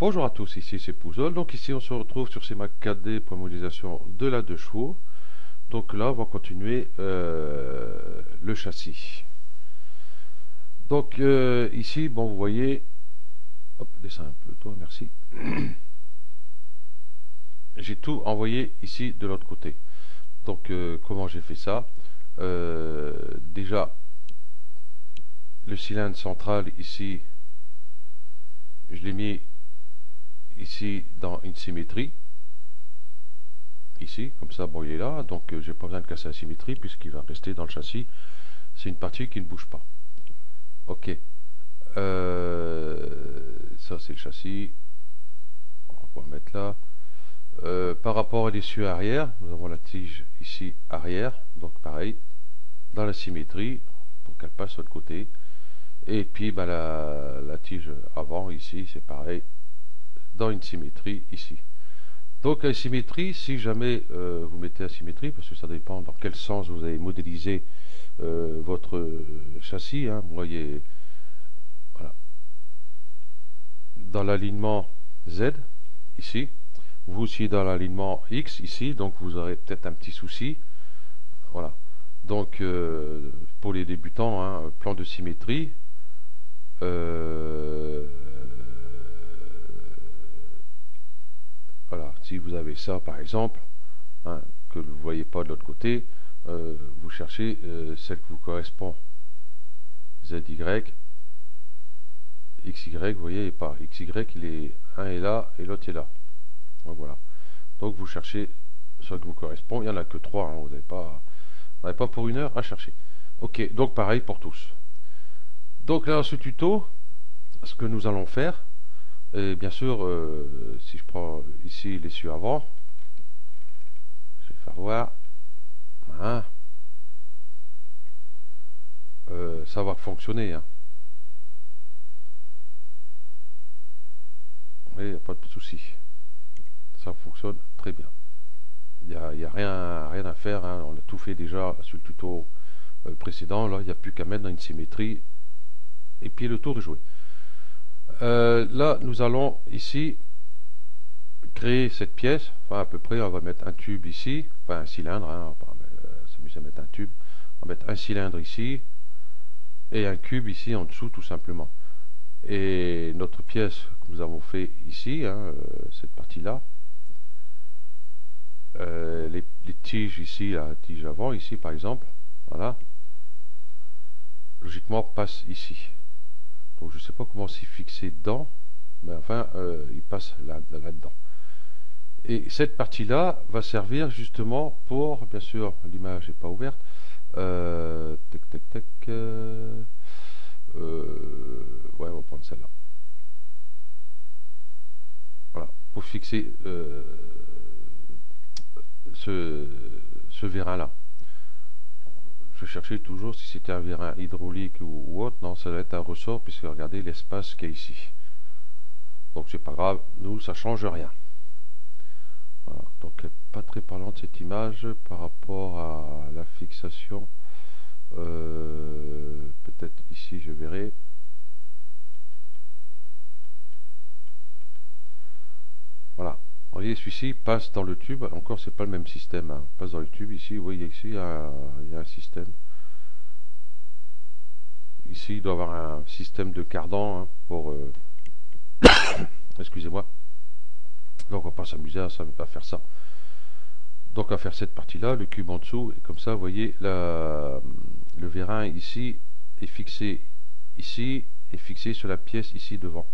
Bonjour à tous, ici c'est Pouzol. Donc ici on se retrouve sur CMAC 4D pour la modélisation de la 2 chevaux. Donc là on va continuer le châssis. Donc ici, bon vous voyez, hop, descends un peu toi, merci. J'ai tout envoyé ici de l'autre côté. Donc comment j'ai fait ça? Déjà, le cylindre central ici, je l'ai mis ici dans une symétrie. Ici, comme ça, bon, il est là, donc j'ai pas besoin de casser la symétrie puisqu'il va rester dans le châssis. C'est une partie qui ne bouge pas. Ok. Ça, c'est le châssis. On va pouvoir mettre là. Par rapport à l'essieu arrière, nous avons la tige ici arrière, donc pareil, dans la symétrie, pour qu'elle passe sur le côté. Et puis bah, la tige avant, ici, c'est pareil, dans une symétrie ici. Donc la symétrie, si jamais vous mettez la symétrie, parce que ça dépend dans quel sens vous avez modélisé votre châssis, hein, vous voyez, voilà, dans l'alignement Z, ici, vous aussi dans l'alignement X, ici, donc vous aurez peut-être un petit souci, voilà. Donc pour les débutants, hein, plan de symétrie, voilà, si vous avez ça par exemple, hein, que vous ne voyez pas de l'autre côté, vous cherchez celle qui vous correspond. ZY, XY, vous voyez pas. XY, il est un est là et l'autre est là. Donc voilà. Donc vous cherchez celle qui vous correspond. Il n'y en a que 3, hein, vous n'avez pas pour une heure à chercher. Ok, donc pareil pour tous. Donc là, dans ce tuto, ce que nous allons faire, et bien sûr, si je prends ici l'essieu avant, je vais faire voir, hein, ça va fonctionner. Hein. Il n'y a pas de souci. Ça fonctionne très bien. Il n'y a rien à faire. Hein. On a tout fait déjà sur le tuto précédent. Là, il n'y a plus qu'à mettre dans une symétrie. Et puis le tour est joué. Là, nous allons ici créer cette pièce. Enfin, à peu près, on va mettre un tube ici. Enfin, un cylindre. Hein. On va s'amuser à mettre un tube. On va mettre un cylindre ici. Et un cube ici en dessous, tout simplement. Et notre pièce que nous avons fait ici, hein, cette partie-là, les tiges ici, la tige avant ici par exemple, voilà, logiquement passe ici. Donc je ne sais pas comment s'y fixer dedans, mais enfin il passe là-dedans. Et cette partie-là va servir justement pour, bien sûr, l'image n'est pas ouverte, ouais, on va prendre celle-là. Voilà, pour fixer ce vérin-là. Je cherchais toujours si c'était un vérin hydraulique ou autre. Non, ça doit être un ressort, puisque regardez l'espace qu'il y a ici. Donc c'est pas grave, nous, ça change rien. Voilà, donc pas très parlante cette image par rapport à la fixation. Peut-être ici, je verrai. Voilà. Vous voyez, celui-ci passe dans le tube. Encore, c'est pas le même système. Hein. Passe dans le tube. Ici, vous voyez, ici, il y a un système. Ici, il doit y avoir un système de cardan hein, pour... Excusez-moi. Donc, on va pas s'amuser à faire ça. Donc, à faire cette partie-là, le cube en dessous. Et comme ça, vous voyez, le vérin ici est fixé ici et fixé sur la pièce ici devant.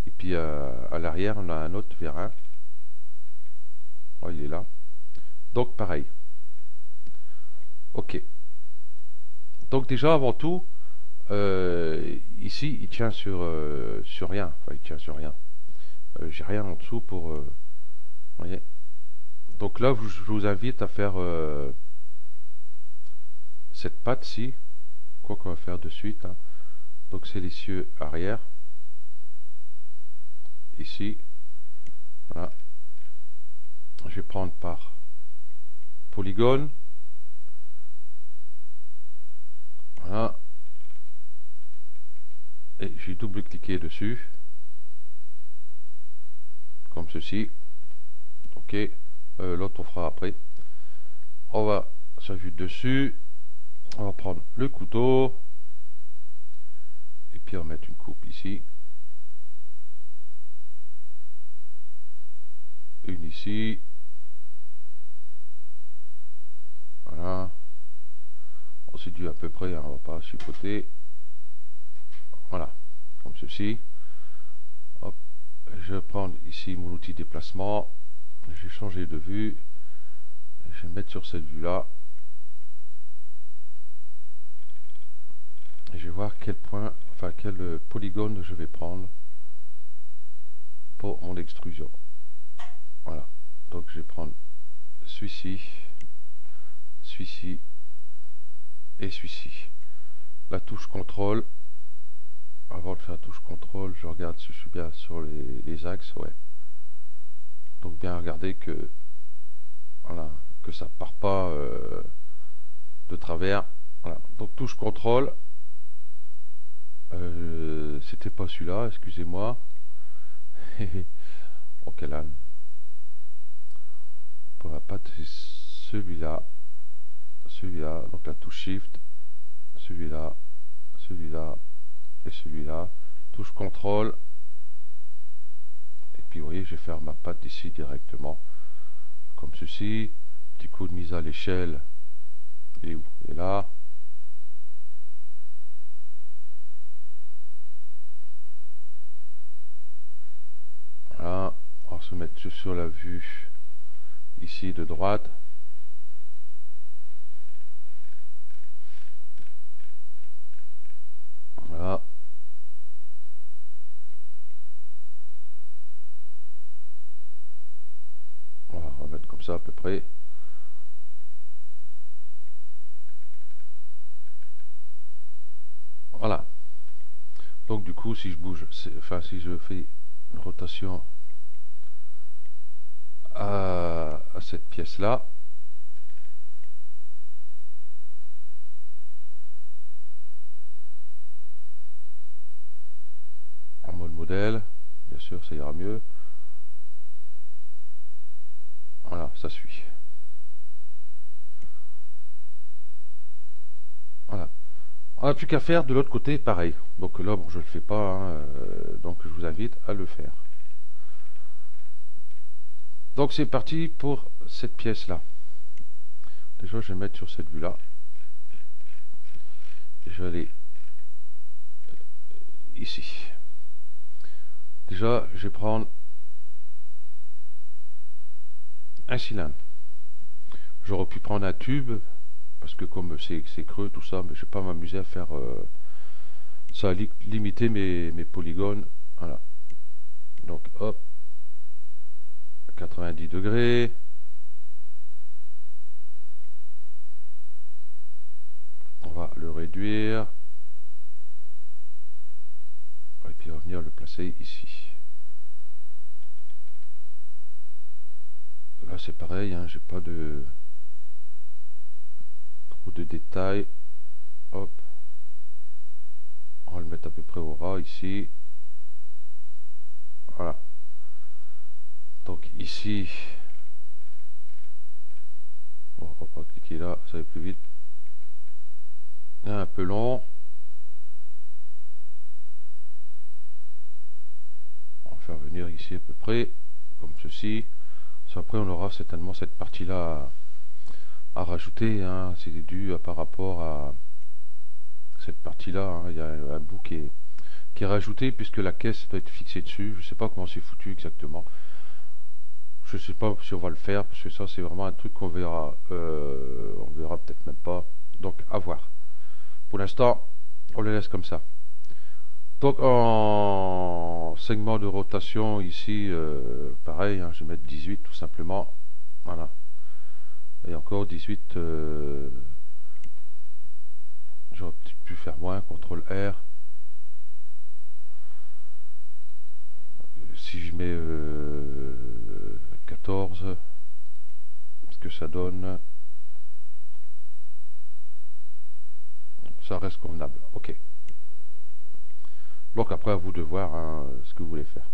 Et puis, à l'arrière, on a un autre vérin. Oh, il est là. Donc pareil. Ok. Donc déjà avant tout, ici il tient sur rien. Enfin il tient sur rien. J'ai rien en dessous pour. Voyez. Donc là je vous invite à faire cette patte-ci. Quoi qu'on va faire de suite. Hein. Donc c'est l'essieu arrière. Ici. Voilà. Je vais prendre par polygone. Voilà. Et j'ai double-cliqué dessus. comme ceci. Ok, l'autre on fera après. On va s'appuyer dessus. On va prendre le couteau. Et puis on va mettre une coupe ici. Une ici. Voilà. On s'est dû à peu près, hein, on va pas chipoter. Voilà, comme ceci. Hop. Je vais prendre ici mon outil déplacement. Je vais changer de vue. Je vais mettre sur cette vue là. Et je vais voir quel point, enfin quel polygone je vais prendre pour mon extrusion. Voilà. Donc je vais prendre celui-ci, celui-ci et celui-ci. La touche contrôle. Avant de faire la touche contrôle, je regarde si je suis bien sur les axes. Ouais. Donc bien regarder que voilà, que ça part pas de travers. Voilà. Donc touche contrôle. C'était pas celui-là, excusez-moi. Ok là. Pour la patte, c'est celui-là. Celui-là. Donc la touche shift. Celui-là. Celui-là. Et celui-là. Touche contrôle. Et puis vous voyez, je vais faire ma patte ici directement. Comme ceci. Petit coup de mise à l'échelle. Il est où? Il est là. Voilà. On va se mettre sur la vue ici de droite. Voilà. On va remettre comme ça à peu près. Voilà. Donc du coup, si je bouge, enfin si je fais une rotation à cette pièce-là, en mode modèle, bien sûr, ça ira mieux. Voilà, ça suit. Voilà. On n'a plus qu'à faire de l'autre côté, pareil. Donc là, bon, je ne le fais pas, hein, donc je vous invite à le faire. Donc c'est parti pour cette pièce-là. Déjà, je vais mettre sur cette vue-là. Je vais aller ici. Déjà, je vais prendre un cylindre. J'aurais pu prendre un tube, parce que comme c'est creux, tout ça, mais je ne vais pas m'amuser à faire... ça va limiter mes polygones. Voilà. Donc, hop. 90 degrés. On va le réduire. Et puis on va venir le placer ici. Là c'est pareil, hein, j'ai pas de trop de détails. Hop. On va le mettre à peu près au ras ici. Voilà. Donc ici, bon, on va pas cliquer là, ça va plus vite. Il est un peu long. On va faire venir ici à peu près, comme ceci. Après on aura certainement cette partie là à rajouter, hein. C'est dû par rapport à cette partie là, hein. Il y a un bout qui est rajouté puisque la caisse doit être fixée dessus. Je sais pas comment c'est foutu exactement. Je sais pas si on va le faire parce que ça c'est vraiment un truc qu'on verra. On verra peut-être même pas. Donc à voir. Pour l'instant, on le laisse comme ça. Donc en segment de rotation ici, pareil, hein, je vais mettre 18 tout simplement. Voilà. Et encore 18. J'aurais peut-être pu faire moins. CTRL R. Si je mets 14, ce que ça donne, ça reste convenable. Ok. Donc après à vous de voir, hein, ce que vous voulez faire.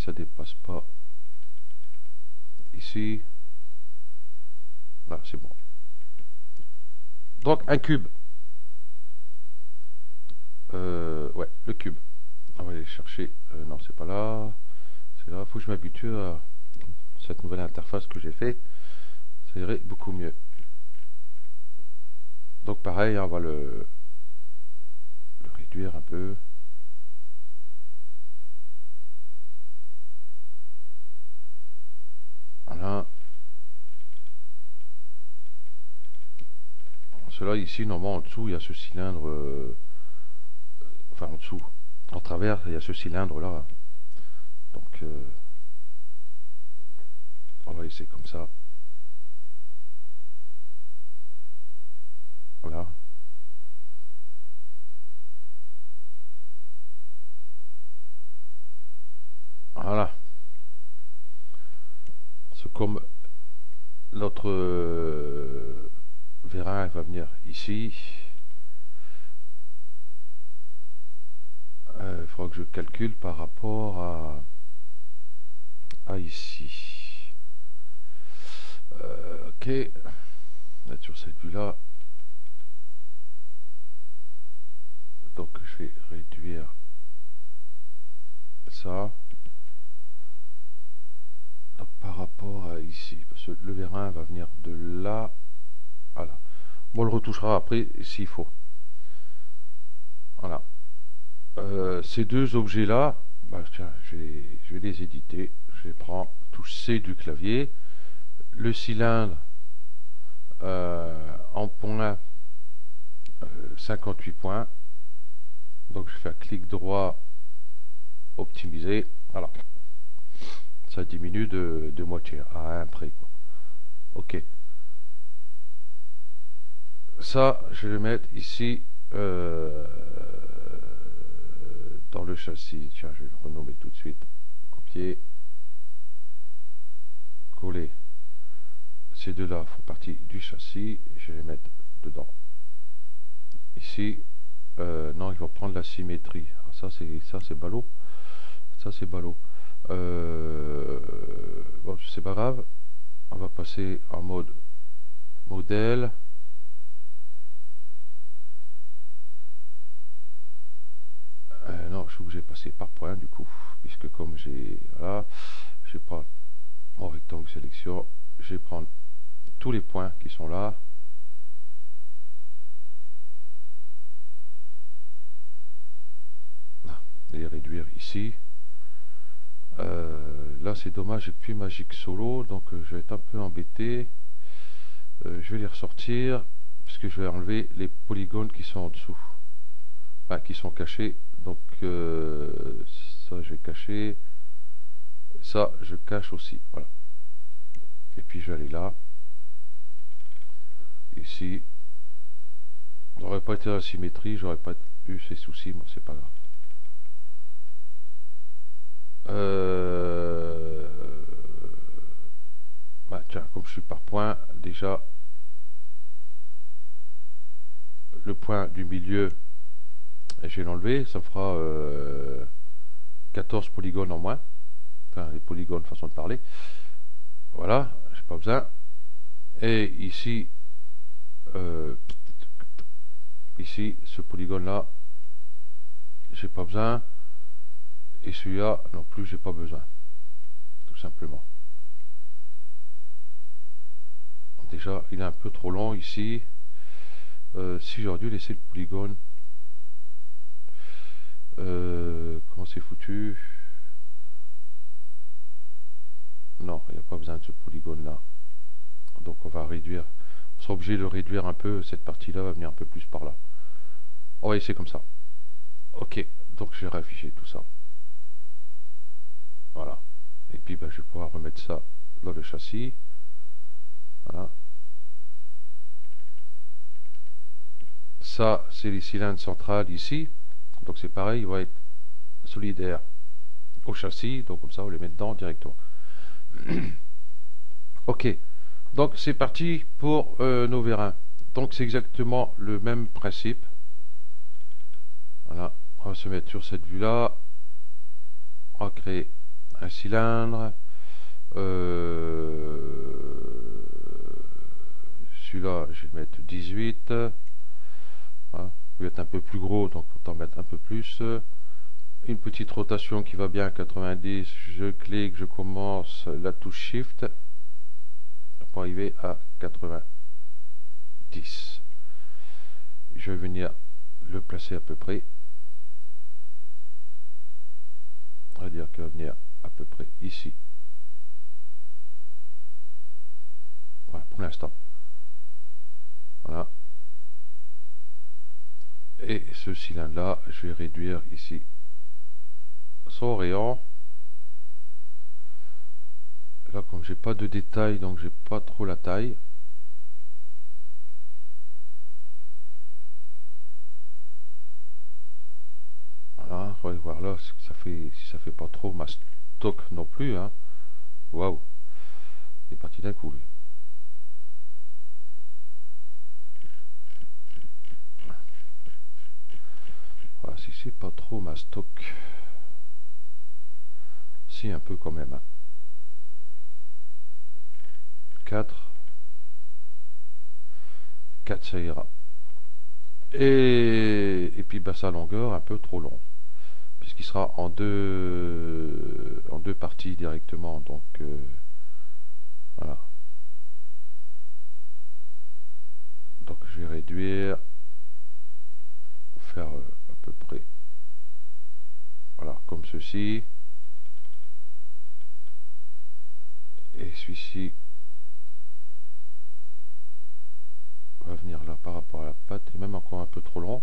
que ça dépasse pas ici. Là, c'est bon. Donc, un cube. Ouais, le cube. On va aller chercher. Non, c'est pas là. C'est là. Faut que je m'habitue à cette nouvelle interface que j'ai fait. Ça irait beaucoup mieux. Donc, pareil, on va le réduire un peu. Voilà. Cela ici, normalement, en dessous, il y a ce cylindre. Enfin, en dessous. En travers, il y a ce cylindre là. Donc, on va laisser comme ça. Voilà. Voilà. C'est comme notre vérin va venir ici. Il faudra que je calcule par rapport à ici. Ok. Là, sur cette vue-là. Donc, je vais réduire ça. Donc, par rapport à ici. Parce que le vérin va venir de là. Voilà. Bon, on le retouchera après s'il faut. Voilà. Ces deux objets-là, bah, tiens, je vais les éditer. Je prends touche C du clavier. Le cylindre en point 58 points. Donc je fais un clic droit, optimiser. Voilà. Ça diminue de moitié à un près, quoi. Ok. Ça, je vais le mettre ici dans le châssis. Tiens, je vais le renommer tout de suite. Copier. Coller. Ces deux-là font partie du châssis. Je vais les mettre dedans. Ici. Non, il va prendre la symétrie. Alors ça, c'est ballot. Ça, c'est ballot. Bon, c'est pas grave. On va passer en mode modèle. Non, je suis obligé de passer par point du coup, puisque comme j'ai voilà, je vais prendre mon rectangle sélection, je vais prendre tous les points qui sont là. Et les réduire ici. Là c'est dommage, j'ai plus Magic Solo, donc je vais être un peu embêté. Je vais les ressortir puisque je vais enlever les polygones qui sont en dessous, enfin, qui sont cachés. Donc ça je vais cacher, ça je cache aussi, voilà. Et puis je vais aller là, ici. J'aurais pas été à la symétrie, j'aurais pas eu ces soucis, bon c'est pas grave. Bah tiens, comme je suis par point, déjà le point du milieu, je vais l'enlever, ça me fera 14 polygones en moins, enfin les polygones façon de parler. Voilà, j'ai pas besoin. Et ici, ici, ce polygone là, j'ai pas besoin. Et celui-là non plus, j'ai pas besoin, tout simplement. Déjà, il est un peu trop long ici. Si j'aurais dû laisser le polygone, comment c'est foutu? Non, il n'y a pas besoin de ce polygone là. Donc on va réduire. On sera obligé de réduire un peu. Cette partie-là va venir un peu plus par là. On va essayer comme ça. Ok, donc je vais réafficher tout ça. Voilà. Et puis je vais pouvoir remettre ça dans le châssis. Voilà. Ça, c'est les cylindres centrales ici. Donc c'est pareil, il va être solidaire au châssis. Donc comme ça, on les met dedans directement. Ok. Donc c'est parti pour nos vérins. Donc c'est exactement le même principe. Voilà. On va se mettre sur cette vue-là. On va créer un cylindre. Celui-là, je vais le mettre 18. Voilà. Il va être un peu plus gros, donc autant mettre un peu plus. Une petite rotation qui va bien à 90. Je clique, je commence la touche Shift pour arriver à 90. Je vais venir le placer à peu près. On va dire qu'il va venir à peu près ici. Voilà, pour l'instant. Voilà. Et ce cylindre là, je vais réduire ici son rayon. Là, comme j'ai pas de détails, donc j'ai pas trop la taille. Voilà, on va voir là si ça fait pas trop mastoc non plus. Hein. Waouh, il est parti d'un coup lui. Voilà, si c'est pas trop mastoc. Si, un peu quand même. Hein. 4, ça ira. Et puis bah, sa longueur un peu trop long. Puisqu'il sera en deux parties directement. Donc voilà. Donc je vais réduire. Faire à peu près. Voilà, comme ceci. Et celui-ci va venir là par rapport à la patte, et même encore un peu trop long.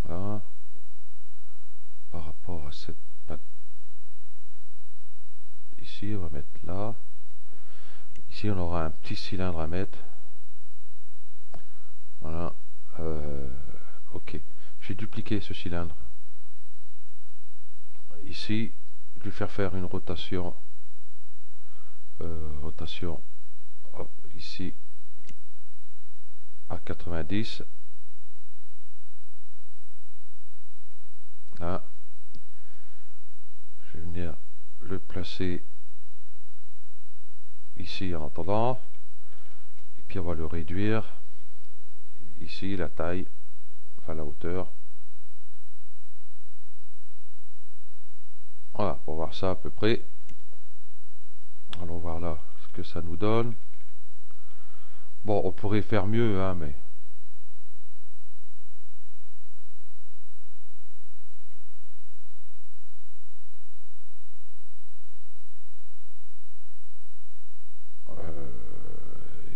Voilà. Par rapport à cette patte. Ici, on va mettre là. Ici, on aura un petit cylindre à mettre. Voilà. Ok. J'ai dupliqué ce cylindre. Ici, je vais faire une rotation. Rotation. Hop, ici à 90. Là. Je vais venir le placer ici en attendant. Et puis on va le réduire. Ici, la taille, enfin la hauteur. Voilà, pour voir ça à peu près. Allons voir là ce que ça nous donne. Bon, on pourrait faire mieux, hein, mais...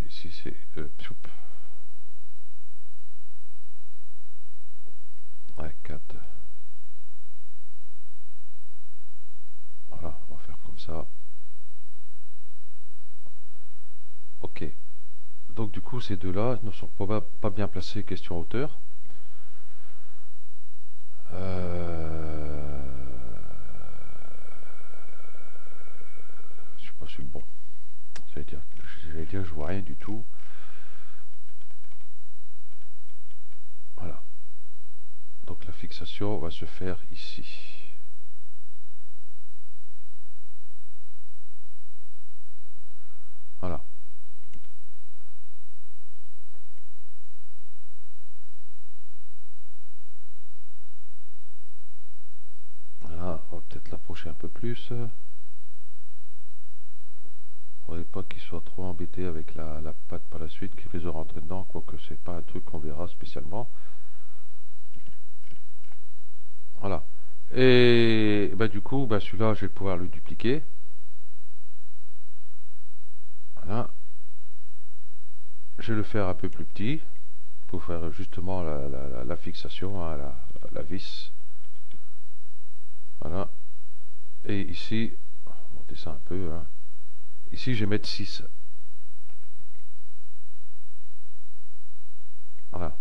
ici, c'est... ouais, 4. Voilà, on va faire comme ça. Ok. Donc du coup, ces deux-là ne sont pas bien placés question hauteur. Je suis pas sur le bon. J'allais dire, je vois rien du tout. Voilà. Donc la fixation va se faire ici. Voilà. Voilà, on va peut-être l'approcher un peu plus. Faudrait pas qu'il soit trop embêté avec la patte par la suite, qu'il risque de rentrer dedans, quoique c'est pas un truc qu'on verra spécialement. Voilà. Et bah, du coup, bah, celui-là, je vais pouvoir le dupliquer. Voilà. Je vais le faire un peu plus petit pour faire justement la fixation, hein, la vis. Voilà. Et ici, on va monter ça un peu. Hein. Ici, je vais mettre 6. Voilà.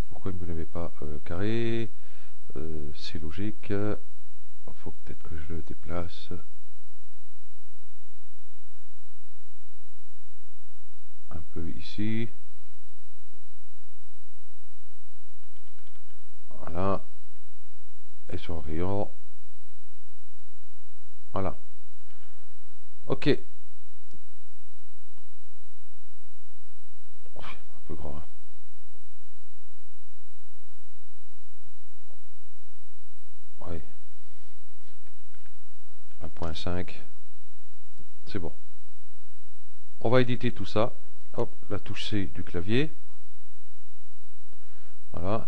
Pourquoi il ne me le met pas carré? C'est logique. Il faut peut-être que je le déplace. Un peu ici. rotation rayon. Voilà. Ok. Un peu grand. Hein. Oui. 1.5. C'est bon. On va éditer tout ça. Hop, la touche C du clavier. Voilà.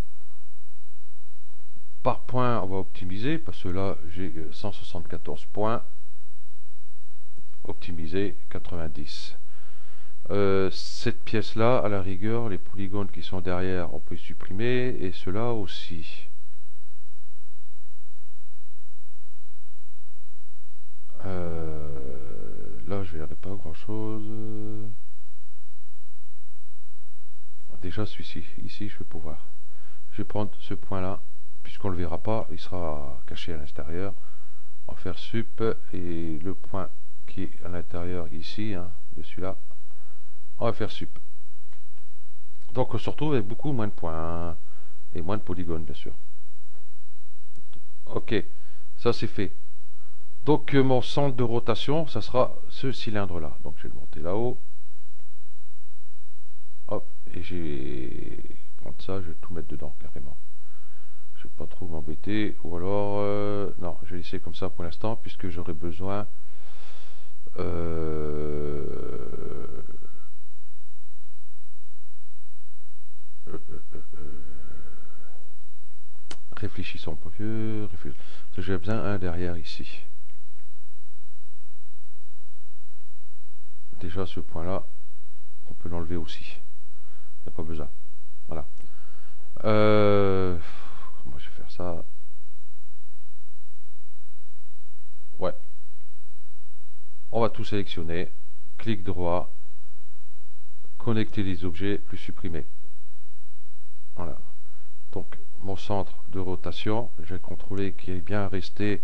Par point, on va optimiser, parce que là, j'ai 174 points. Optimiser 90. Cette pièce-là, à la rigueur, les polygones qui sont derrière, on peut les supprimer, et ceux-là aussi. Là, je verrai pas grand-chose. Déjà, celui-ci, ici, je vais pouvoir. Je vais prendre ce point-là, puisqu'on ne le verra pas, il sera caché à l'intérieur. On va faire sup, et le point qui est à l'intérieur ici, hein, de celui-là, on va faire sup. Donc on se retrouve avec beaucoup moins de points, hein, et moins de polygones, bien sûr. Ok, ça c'est fait. Donc mon centre de rotation, ça sera ce cylindre-là. Donc je vais le monter là-haut. Hop, et je vais prendre ça, je vais tout mettre dedans, carrément. Je vais pas trop m'embêter, ou alors... non, je vais laisser comme ça pour l'instant, puisque j'aurai besoin... réfléchissons un peu mieux. J'ai besoin un derrière ici. Déjà ce point là, on peut l'enlever aussi. Il n'y a pas besoin. Voilà. Moi je vais faire ça. Ouais. On va tout sélectionner. Clic droit. Connecter les objets, plus supprimer. Voilà. Donc mon centre de rotation, je vais contrôler qu'il est bien resté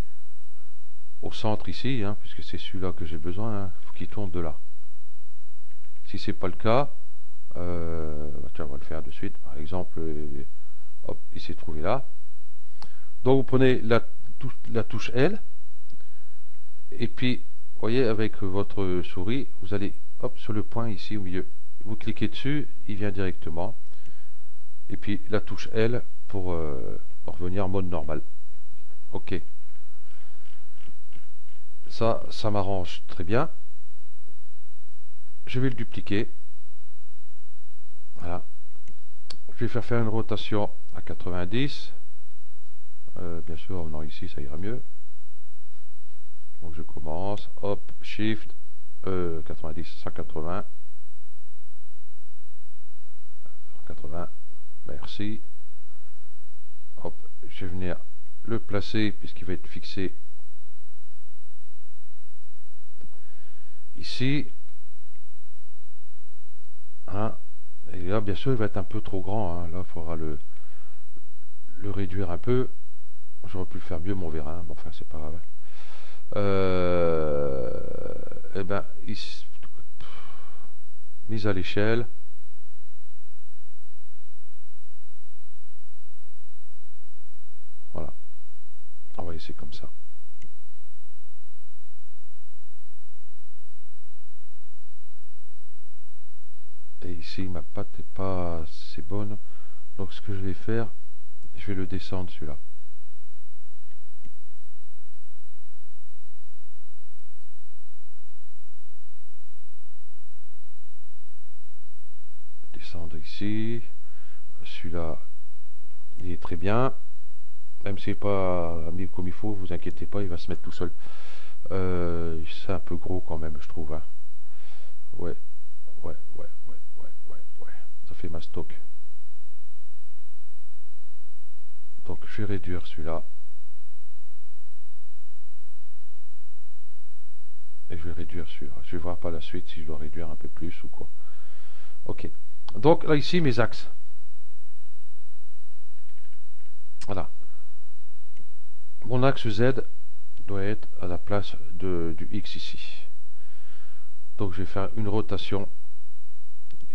au centre ici, hein, puisque c'est celui-là que j'ai besoin. Il faut qu'il tourne de là. Si c'est pas le cas, tiens, on va le faire de suite. Par exemple, hop, il s'est trouvé là. Donc vous prenez la touche L, et puis, vous voyez, avec votre souris, vous allez hop sur le point ici au milieu. Vous cliquez dessus, il vient directement. Et puis la touche L pour revenir en mode normal. Ok. Ça m'arrange très bien. Je vais le dupliquer. Voilà. Je vais faire une rotation à 90. Bien sûr, en venant ici, ça ira mieux. Donc je commence. Hop, Shift, 90, 180. 180. Merci. Hop, je vais venir le placer puisqu'il va être fixé ici. Hein. Et là, bien sûr, il va être un peu trop grand. Hein. Là, il faudra le réduire un peu. J'aurais pu le faire mieux, mais on verra. Bon, enfin, c'est pas grave. Et ben, ici, mise à l'échelle. Voilà. On va laisser comme ça. Et ici, ma pâte n'est pas assez bonne. Donc, ce que je vais faire, je vais le descendre celui-là. Descendre ici. Celui-là, il est très bien. Même si c'est pas mis comme il faut, vous inquiétez pas, il va se mettre tout seul. C'est un peu gros quand même, je trouve. Hein. Ouais. Ça fait ma stock. Donc je vais réduire celui-là. Et je vais réduire celui-là. Je vais voir par la suite si je dois réduire un peu plus ou quoi. Ok. Donc là ici mes axes. Voilà. Mon axe Z doit être à la place du X ici. Donc je vais faire une rotation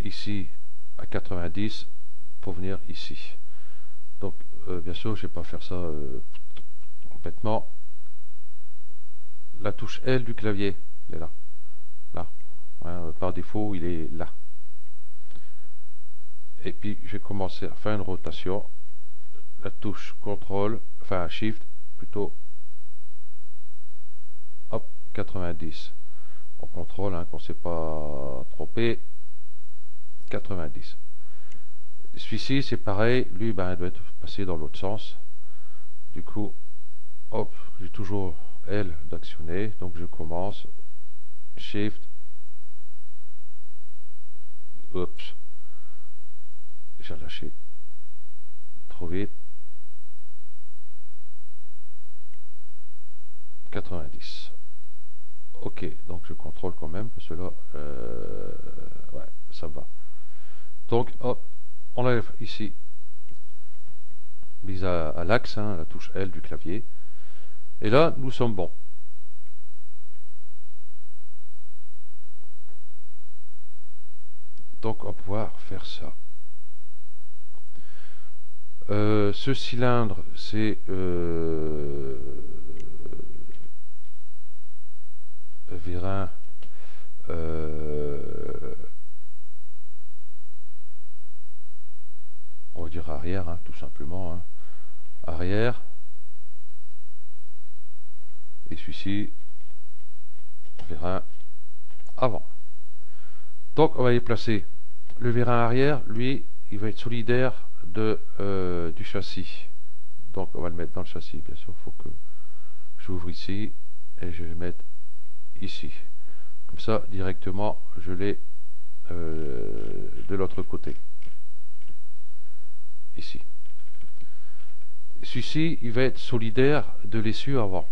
ici à 90 pour venir ici. Donc bien sûr je ne vais pas faire ça Maintenant, la touche L du clavier, elle est là. Là. Hein, par défaut, il est là. Et puis, je vais commencer à faire une rotation. La touche CTRL, enfin Shift, plutôt. Hop, 90. On contrôle, hein, qu'on ne s'est pas trompé. 90. Celui-ci, c'est pareil. Lui, ben, il doit être passé dans l'autre sens. Du coup, hop, j'ai toujours L d'actionner. Donc, je commence. Shift. Oups. J'ai lâché trop vite. 90. Ok, donc je contrôle quand même, parce que là, ouais, ça va. Donc, hop, on enlève ici, mise à l'axe, hein, la touche L du clavier. Et là, nous sommes bons. Donc, on va pouvoir faire ça. Ce cylindre, c'est vérin on va dire arrière, hein, tout simplement, hein. Arrière, et celui-ci vérin avant. Donc on va y placer le vérin arrière. Lui, il va être solidaire du châssis, donc on va le mettre dans le châssis. Bien sûr, il faut que j'ouvre ici et je vais le mettre ici, comme ça directement je l'ai de l'autre côté, ici. Celui-ci, il va être solidaire de l'essieu avant.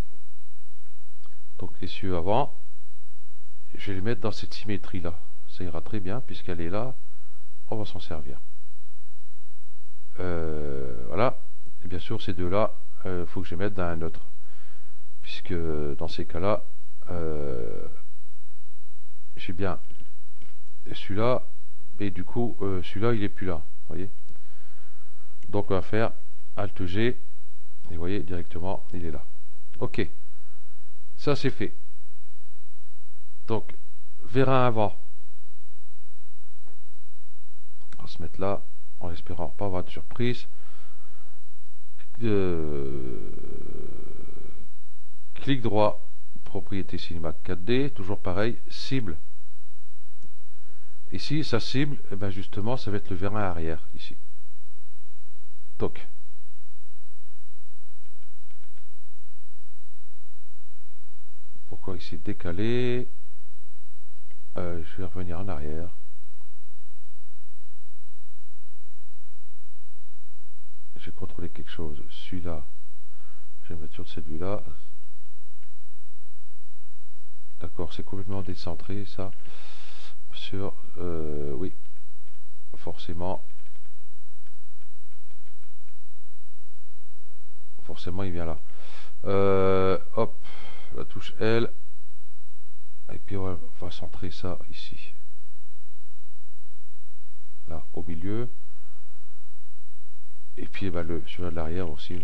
Donc l'essieu avant, je vais le mettre dans cette symétrie là. Ça ira très bien puisqu'elle est là. On va s'en servir. Voilà. Et bien sûr, ces deux-là, il faut que je les mette dans un autre, puisque dans ces cas-là, j'ai bien celui-là, et du coup, celui-là, il est plus là. Vous voyez. Donc, on va faire Alt G, et vous voyez, directement, il est là. Ok. Ça, c'est fait. Donc, vérin avant. On va se mettre là, en espérant pas avoir de surprise. Clic droit, propriété cinéma 4D, toujours pareil, cible. Ici, sa cible, eh ben justement, ça va être le vérin arrière, ici. Toc. Pourquoi ici décalé? Je vais revenir en arrière. Je vais contrôler quelque chose. Celui-là, je vais mettre sur celui-là. D'accord, c'est complètement décentré, ça. Sur, oui, forcément. Forcément, il vient là. Hop, la touche L. Et puis, on va centrer ça ici. Là, au milieu. Et puis, bah, celui-là de l'arrière aussi.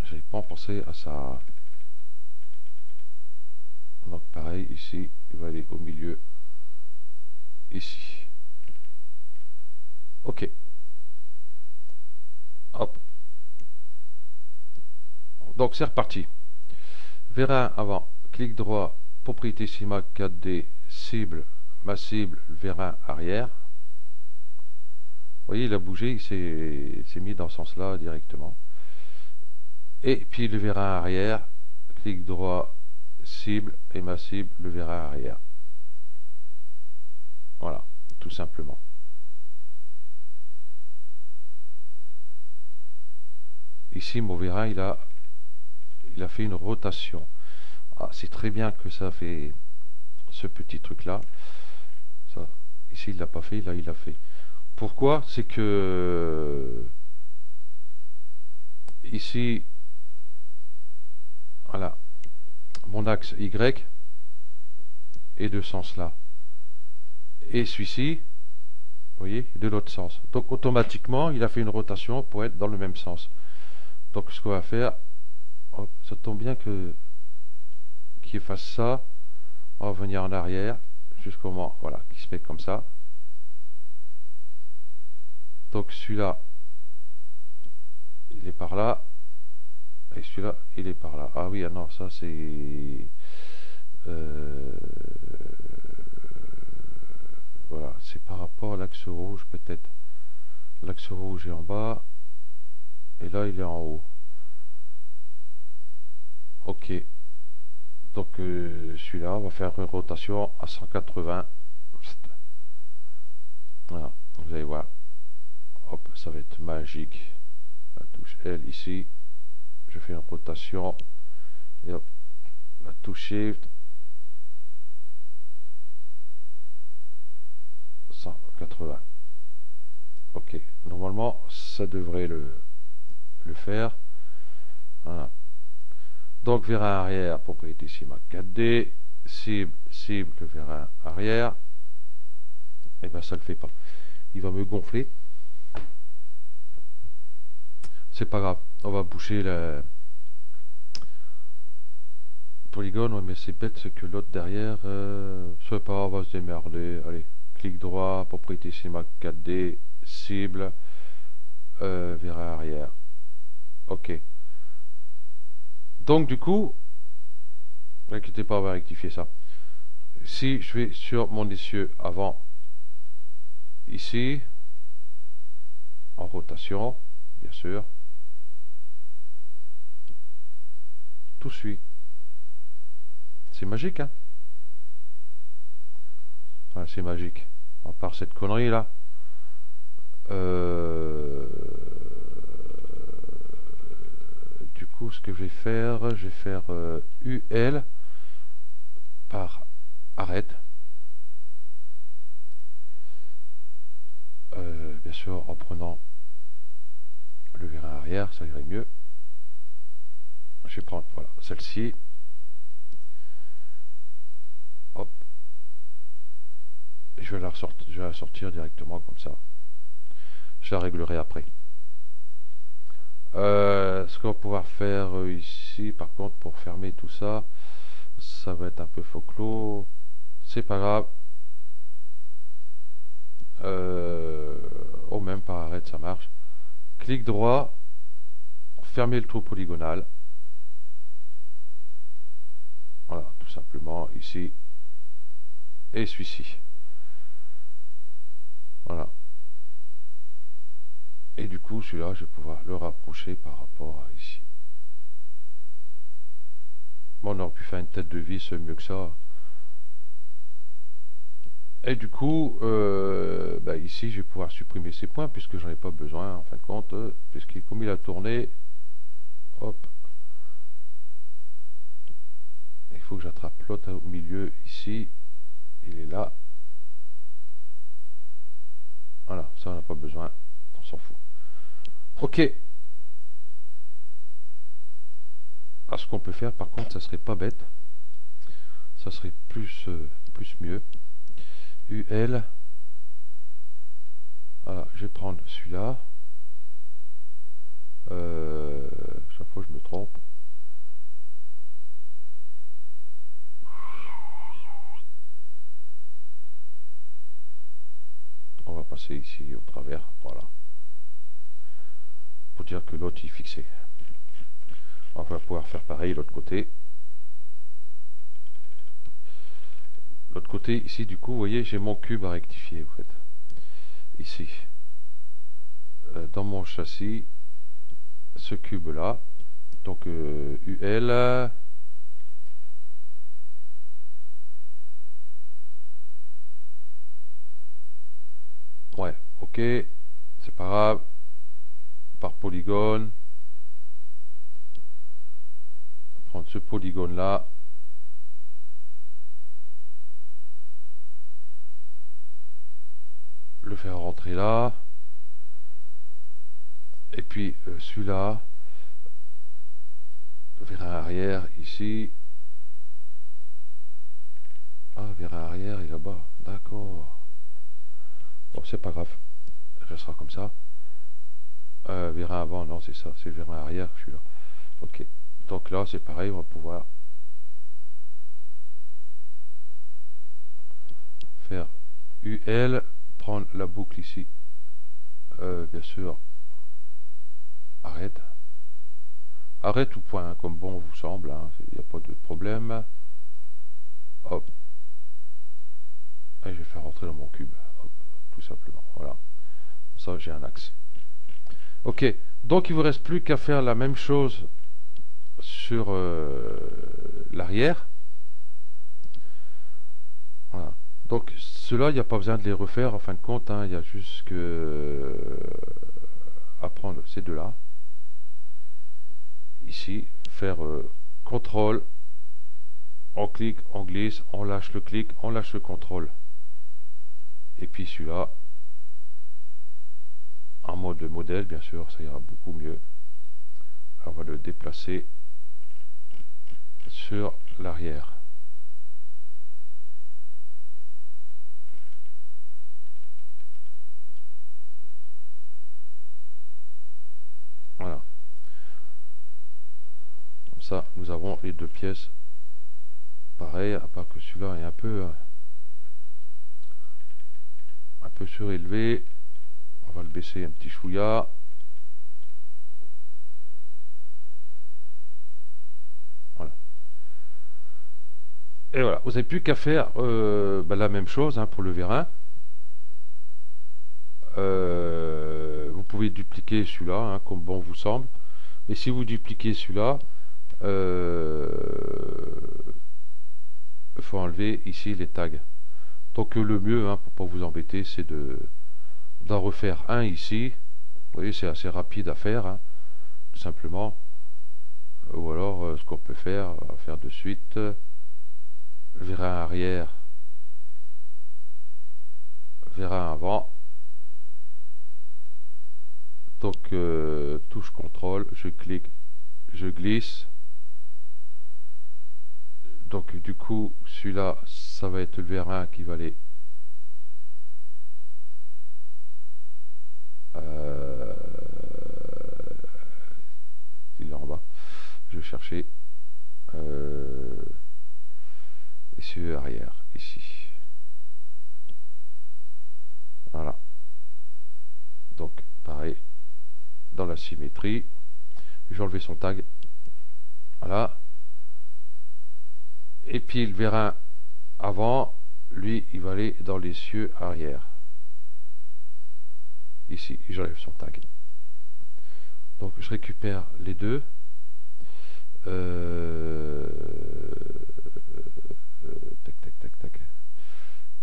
J'avais pas pensé à ça. Donc, pareil, ici, il va aller au milieu. Ici. Ok. Hop. Donc, c'est reparti. Vérin avant. Clic droit. Propriété cinéma 4D. Cible. Ma cible. Le vérin arrière. Vous voyez, il a bougé, il s'est mis dans ce sens-là directement. Et puis le vérin arrière, clic droit, cible, et ma cible, le vérin arrière. Voilà, tout simplement. Ici, mon vérin, il a fait une rotation. Ah, c'est très bien que ça fait ce petit truc-là. Ici, il ne l'a pas fait, là, il l'a fait. Pourquoi? C'est que ici, voilà, mon axe Y est de ce sens-là. Et celui-ci, vous voyez, de l'autre sens. Donc automatiquement, il a fait une rotation pour être dans le même sens. Donc ce qu'on va faire, hop, ça tombe bien que qu'il fasse ça. On va venir en arrière jusqu'au moment, voilà, qui se met comme ça. Donc celui-là, il est par là, et celui-là, il est par là. Ah oui, ah non, ça c'est voilà, c'est par rapport à l'axe rouge peut-être. L'axe rouge est en bas, et là il est en haut. Ok. Donc celui-là, on va faire une rotation à 180. Voilà, vous allez voir. Hop, ça va être magique. La touche L ici. Je fais une rotation. Et hop, la touche Shift. 180. Ok, normalement, ça devrait le faire. Voilà. Donc, vérin arrière, propriété CIMAC 4D. Cible, le vérin arrière. Et bien, ça ne le fait pas. Il va me gonfler. C'est pas grave. On va boucher le polygone. Ouais, mais c'est bête, c'est que l'autre derrière, c'est pas grave, on va se démerder. Allez, clic droit, propriété CIMAC 4D, cible, vérin arrière. Ok. Donc, du coup, n'inquiétez pas, on va rectifier ça. Si je vais sur mon essieu avant, ici, en rotation, bien sûr, tout suit. C'est magique, hein? Enfin, c'est magique. À part cette connerie là. Du coup, ce que je vais faire UL par arrête. Bien sûr, en prenant le vérin arrière, ça irait mieux. Je vais prendre, voilà, celle-ci. Hop. Et je vais la sortir directement comme ça. Je la réglerai après. Ce qu'on va pouvoir faire ici, par contre, pour fermer tout ça, ça va être un peu faux clos. C'est pas grave. Oh, même par arrête, ça marche. Clic droit, fermer le trou polygonal. Voilà, tout simplement ici. Et celui-ci. Voilà. Et du coup, celui-là, je vais pouvoir le rapprocher par rapport à ici. Bon, on aurait pu faire une tête de vis mieux que ça. Et du coup, ici, je vais pouvoir supprimer ces points puisque j'en ai pas besoin, en fin de compte, puisqu'il comme il a tourné, hop, il faut que j'attrape l'autre au milieu ici. Il est là. Voilà, ça on n'a pas besoin, on s'en fout. Ok. Alors, ce qu'on peut faire, par contre, ça serait pas bête. Ça serait plus mieux. UL. Voilà, je vais prendre celui-là. Chaque fois je me trompe. On va passer ici au travers, voilà. Pour dire que l'autre est fixé. On va pouvoir faire pareil de l'autre côté. L'autre côté, ici, du coup, vous voyez, j'ai mon cube à rectifier, en fait. Ici. Dans mon châssis, ce cube-là. Donc, UL. Ouais, ok. C'est pas grave. Par polygone. Prendre ce polygone-là. Le faire rentrer là. Et puis celui-là, vérin arrière ici. Ah, vérin arrière est là-bas. D'accord. Bon, c'est pas grave. Il restera comme ça. Vérin avant, non, c'est ça, c'est le vérin arrière, je suis là. Ok, donc là, c'est pareil, on va pouvoir faire UL, prendre la boucle ici, bien sûr, arrête. Arrête ou point, hein, comme bon vous semble, il n'y a pas de problème. Hop, et je vais faire rentrer dans mon cube, hop, tout simplement, voilà. Ça, j'ai un axe. Ok, donc il vous reste plus qu'à faire la même chose sur l'arrière. Voilà. Donc ceux-là, il n'y a pas besoin de les refaire en fin de compte, il y a juste que à prendre ces deux-là. Ici, faire CTRL, on clique, on glisse, on lâche le clic, on lâche le CTRL. Et puis celui-là, en mode modèle, bien sûr, ça ira beaucoup mieux. Alors, on va le déplacer sur l'arrière. Voilà. Comme ça, nous avons les deux pièces. Pareil, à part que celui-là est un peu surélevé. On va le baisser un petit chouïa. Voilà. Et voilà, vous n'avez plus qu'à faire la même chose pour le vérin. Vous pouvez dupliquer celui-là, comme bon vous semble. Mais si vous dupliquez celui-là, il faut enlever ici les tags. Donc le mieux, pour pas vous embêter, c'est d'en refaire un ici. Vous voyez, c'est assez rapide à faire, tout simplement. Ou alors, ce qu'on peut faire, on va faire de suite, vérin arrière, vérin avant. Donc, touche CTRL, je clique, je glisse. Donc, du coup, celui-là, ça va être le vérin qui va aller il est en bas. Je vais chercher ici arrière, ici. Voilà. Donc, pareil, dans la symétrie, je vais enlever son tag. Voilà. Et puis le vérin avant, lui, il va aller dans les cieux arrière. Ici, j'enlève son tag. Donc je récupère les deux. Tac, tac, tac, tac.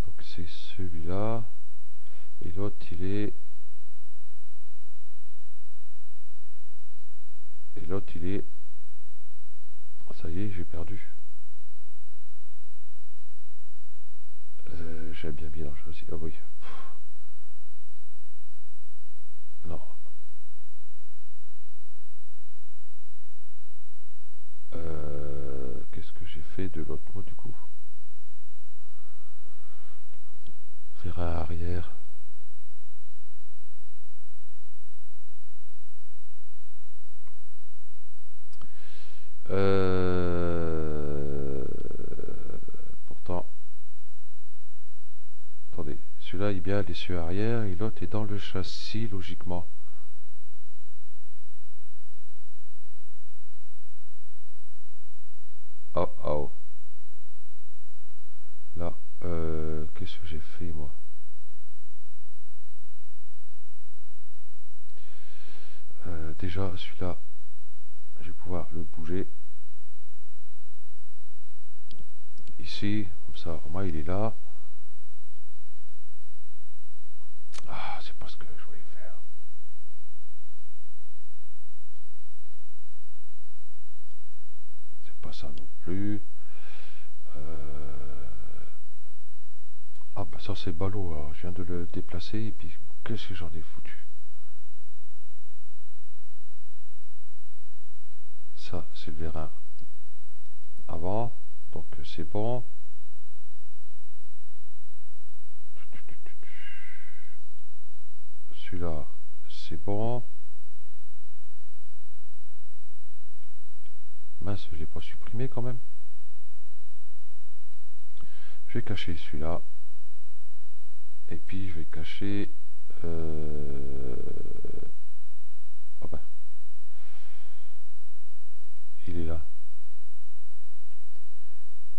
Donc c'est celui-là. Et l'autre, il est... Et l'autre, il est... Ça y est, j'ai perdu. J'aime bien mélanger aussi. Ah oui. Non. Qu'est-ce que j'ai fait de l'autre mot du coup? Vérin arrière. Pourtant, attendez, celui-là il est bien les cieux arrière et l'autre est dans le châssis logiquement. Oh oh. Là, qu'est-ce que j'ai fait moi? Déjà celui-là, je vais pouvoir le bouger. Ici, comme ça, au moins il est là. Ah, c'est pas ce que je voulais faire. C'est pas ça non plus. Ah bah ça c'est ballot, alors je viens de le déplacer et puis qu'est-ce que j'en ai foutu? Ça c'est le vérin avant, donc c'est bon. Celui-là c'est bon. mince, je l'ai pas supprimé quand même. Je vais cacher celui-là. Et puis je vais cacher... Oh bah. Il est là.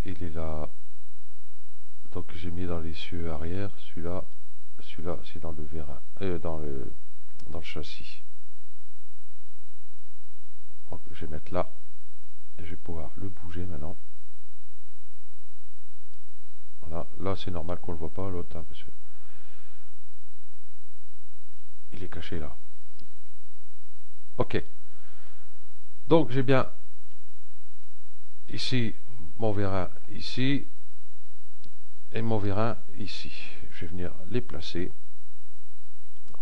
Il est là. Donc j'ai mis dans les cieux arrière. Celui-là c'est dans le vérin. Dans le châssis. Donc je vais mettre là. Et je vais pouvoir le bouger maintenant. Voilà. Là c'est normal qu'on le voit pas l'autre, hein, parce que il est caché là. Ok. Donc j'ai bien ici mon vérin ici et mon vérin ici. Je vais venir les placer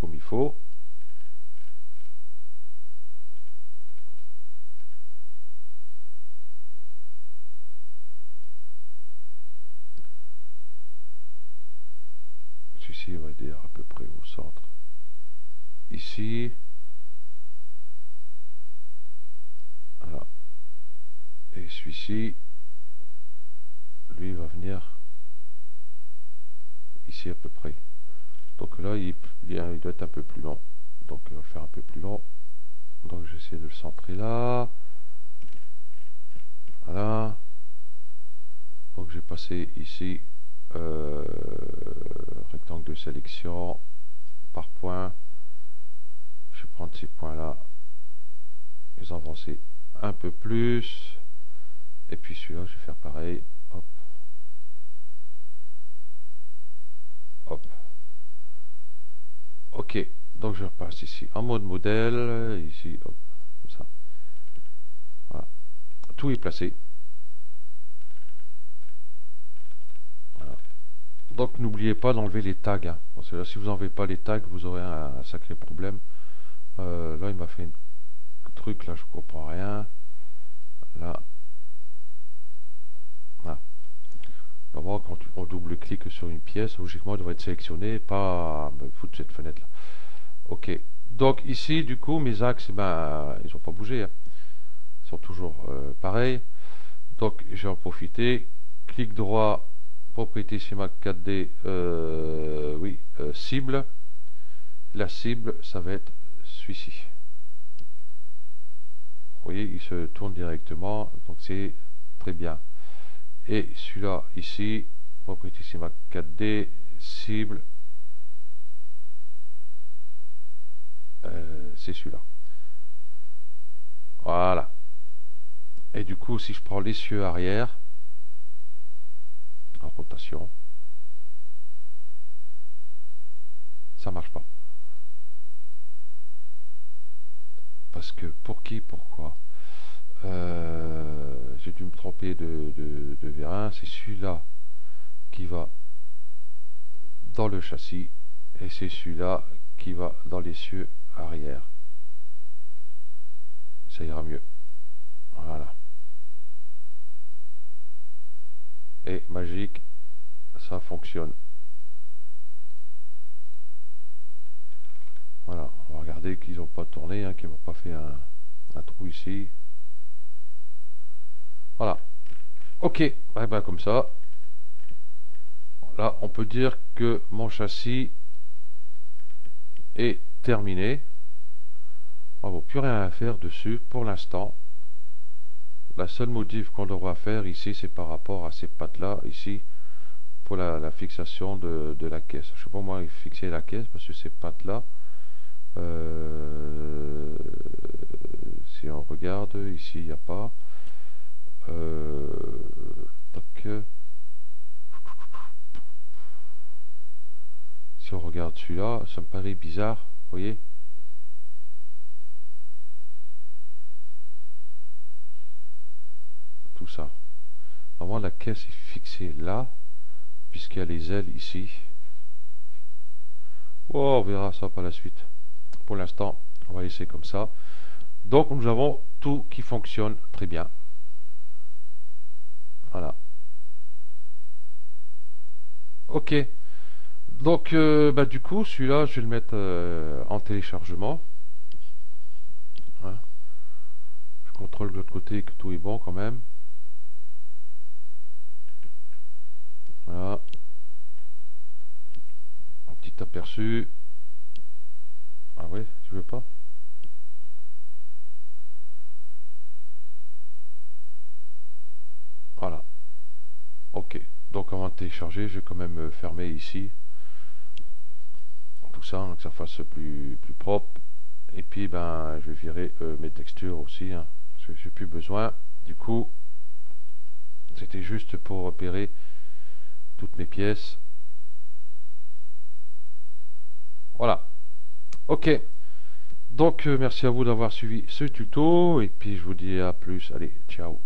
comme il faut. Celui-ci va être à peu près au centre. Ici. Voilà. Et celui-ci, lui va venir ici à peu près. Donc là, il doit être un peu plus long. Donc on va le faire un peu plus long. Donc j'essaie de le centrer là. Voilà. Donc j'ai passé ici rectangle de sélection par point. Je vais prendre ces points là, les avancer un peu plus, et puis celui-là je vais faire pareil. Hop, hop. Ok, donc je repasse ici en mode modèle, ici, hop, comme ça. Voilà, tout est placé. Voilà. Donc n'oubliez pas d'enlever les tags, hein, parce que là, si vous n'enlevez pas les tags, vous aurez un sacré problème. Là il m'a fait un truc, là je comprends rien. Là, voilà. D'abord, quand on double-clique sur une pièce, logiquement, elle devrait être sélectionnée, pas me foutre cette fenêtre-là. Ok. Donc ici, du coup, mes axes, ben, ils n'ont pas bougé. Hein. Ils sont toujours pareils. Donc, je vais en profiter. Clic droit, propriété schéma 4D, oui, cible. La cible, ça va être celui-ci. Vous voyez, il se tourne directement, donc c'est très bien. Et celui-là, ici, propriété schéma 4D, cible, c'est celui-là. Voilà. Et du coup, si je prends l'essieu arrière, en rotation, ça marche pas. Parce que, pourquoi j'ai dû me tromper de vérin. C'est celui-là qui va dans le châssis et c'est celui-là qui va dans l'essieu arrière. Ça ira mieux. Voilà. Et magique, ça fonctionne. Voilà, on va regarder qu'ils n'ont pas tourné, hein, qu'ils n'ont pas fait un trou ici. Voilà. Ok, eh ben, comme ça. Là, on peut dire que mon châssis est terminé. On n'a plus rien à faire dessus pour l'instant. La seule modif qu'on devra faire ici, c'est par rapport à ces pattes-là, ici, pour la fixation de la caisse. Je ne sais pas moi fixer la caisse, parce que ces pattes-là, si on regarde, ici, il n'y a pas. Si on regarde celui-là, ça me paraît bizarre, vous voyez. Tout ça. Normalement, la caisse est fixée là, puisqu'il y a les ailes ici. Oh, on verra ça par la suite. Pour l'instant, on va laisser comme ça. Donc, nous avons tout qui fonctionne très bien. Voilà. Ok. Donc, bah, du coup, celui-là, je vais le mettre en téléchargement. Hein. Je contrôle de l'autre côté que tout est bon quand même. Voilà. Un petit aperçu. Ah ouais, tu veux pas? Voilà. Ok. Donc avant de télécharger, je vais quand même fermer ici. Tout ça, hein, que ça fasse plus propre. Et puis ben je vais virer mes textures aussi, hein, parce que j'ai plus besoin. Du coup, c'était juste pour repérer toutes mes pièces. Voilà. Ok. Donc merci à vous d'avoir suivi ce tuto. Et puis je vous dis à plus. Allez, ciao.